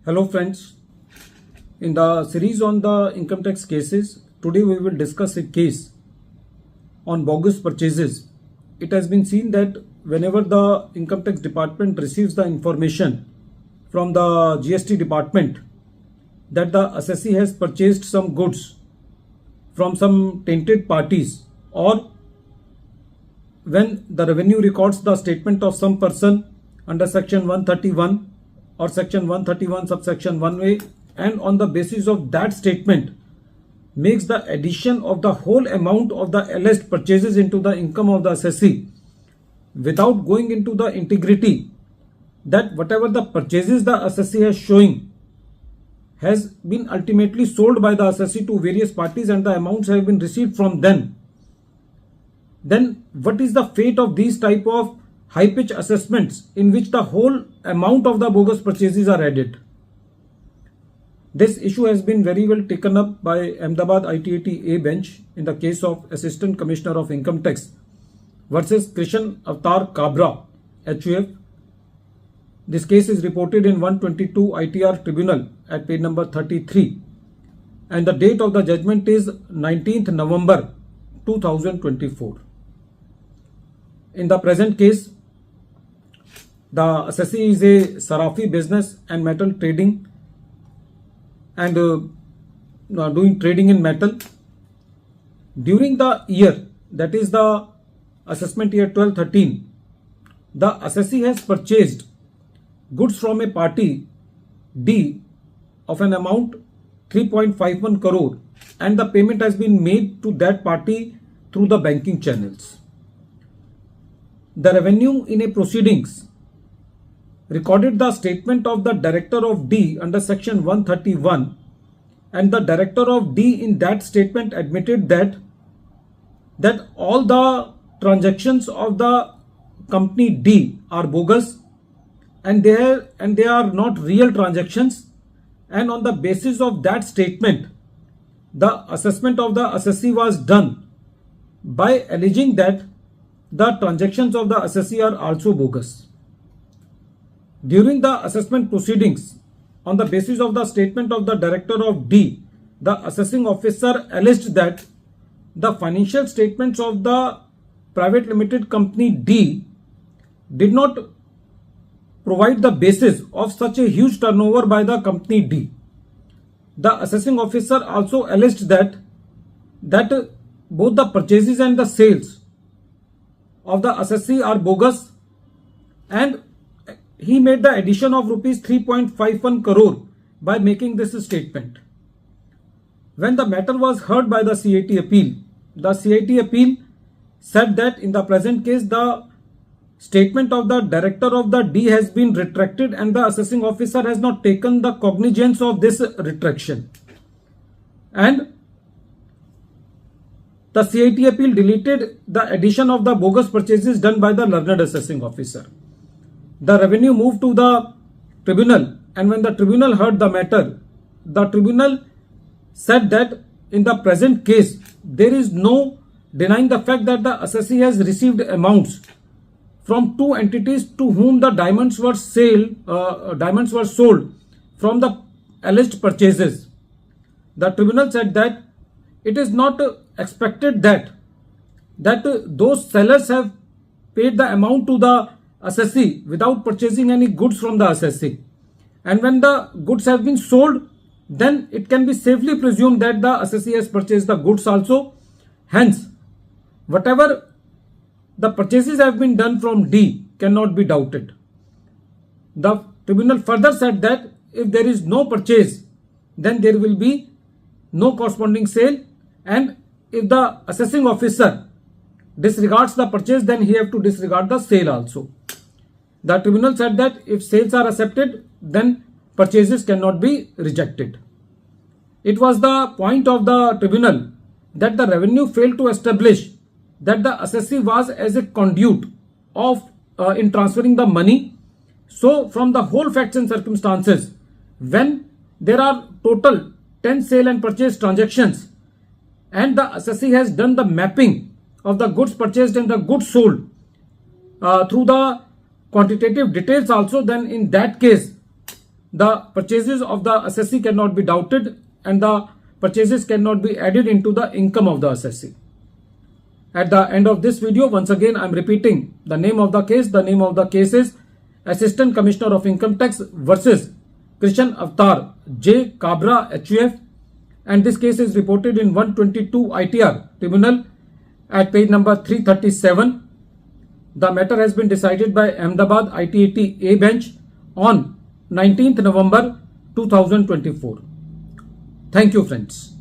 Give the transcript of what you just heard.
Hello friends, in the series on the income tax cases, today we will discuss a case on bogus purchases. It has been seen that whenever the income tax department receives the information from the GST department that the assessee has purchased some goods from some tainted parties, or when the revenue records the statement of some person under section 131 or section 131 subsection 1A, and on the basis of that statement makes the addition of the whole amount of the alleged purchases into the income of the assessee without going into the integrity that whatever the purchases the assessee has showing has been ultimately sold by the assessee to various parties and the amounts have been received from them, then what is the fate of these type of high pitch assessments in which the whole amount of the bogus purchases are added? This issue has been very well taken up by Ahmedabad ITAT A bench in the case of Assistant Commissioner of Income Tax versus Krishan Avatar Kabra, HUF. This case is reported in 122 ITR Tribunal at page number 33, and the date of the judgment is 19th November 2024. In the present case, the assessee is a Sarafi business and metal trading and doing trading in metal. During the year, that is the assessment year 12-13, the assessee has purchased goods from a party D of an amount 3.51 crore, and the payment has been made to that party through the banking channels. The revenue in a proceedings recorded the statement of the director of D under section 131, and the director of D in that statement admitted that all the transactions of the company D are bogus and they are not real transactions, and on the basis of that statement the assessment of the assessee was done by alleging that the transactions of the assessee are also bogus. During the assessment proceedings, on the basis of the statement of the director of D, the assessing officer alleged that the financial statements of the private limited company D did not provide the basis of such a huge turnover by the company D. The assessing officer also alleged that both the purchases and the sales of the assessee are bogus, and he made the addition of rupees 3.51 crore by making this statement. When the matter was heard by the CIT appeal, the CIT appeal said that in the present case the statement of the director of the D has been retracted and the assessing officer has not taken the cognizance of this retraction, and the CIT appeal deleted the addition of the bogus purchases done by the learned assessing officer. The revenue moved to the tribunal, and when the tribunal heard the matter, the tribunal said that in the present case there is no denying the fact that the assessee has received amounts from two entities to whom the diamonds were sold from the alleged purchases. The tribunal said that it is not expected that those sellers have paid the amount to the assessee without purchasing any goods from the assessee, and when the goods have been sold, then it can be safely presumed that the assessee has purchased the goods also. Hence, whatever the purchases have been done from D cannot be doubted. The tribunal further said that if there is no purchase, then there will be no corresponding sale, and if the assessing officer disregards the purchase, then he have to disregard the sale also. The tribunal said that if sales are accepted, then purchases cannot be rejected. It was the point of the tribunal that the revenue failed to establish that the assessee was as a conduit of in transferring the money. So from the whole facts and circumstances, when there are total 10 sale and purchase transactions and the assessee has done the mapping of the goods purchased and the goods sold through the quantitative details also, then in that case the purchases of the assessee cannot be doubted and the purchases cannot be added into the income of the assessee. At the end of this video, once again I am repeating the name of the case. The name of the case is Assistant Commissioner of Income Tax versus Krishan Avatar J. Kabra HUF, and this case is reported in 122 ITR Tribunal at page number 337. The matter has been decided by Ahmedabad ITAT A bench on 19th November 2024. Thank you, friends.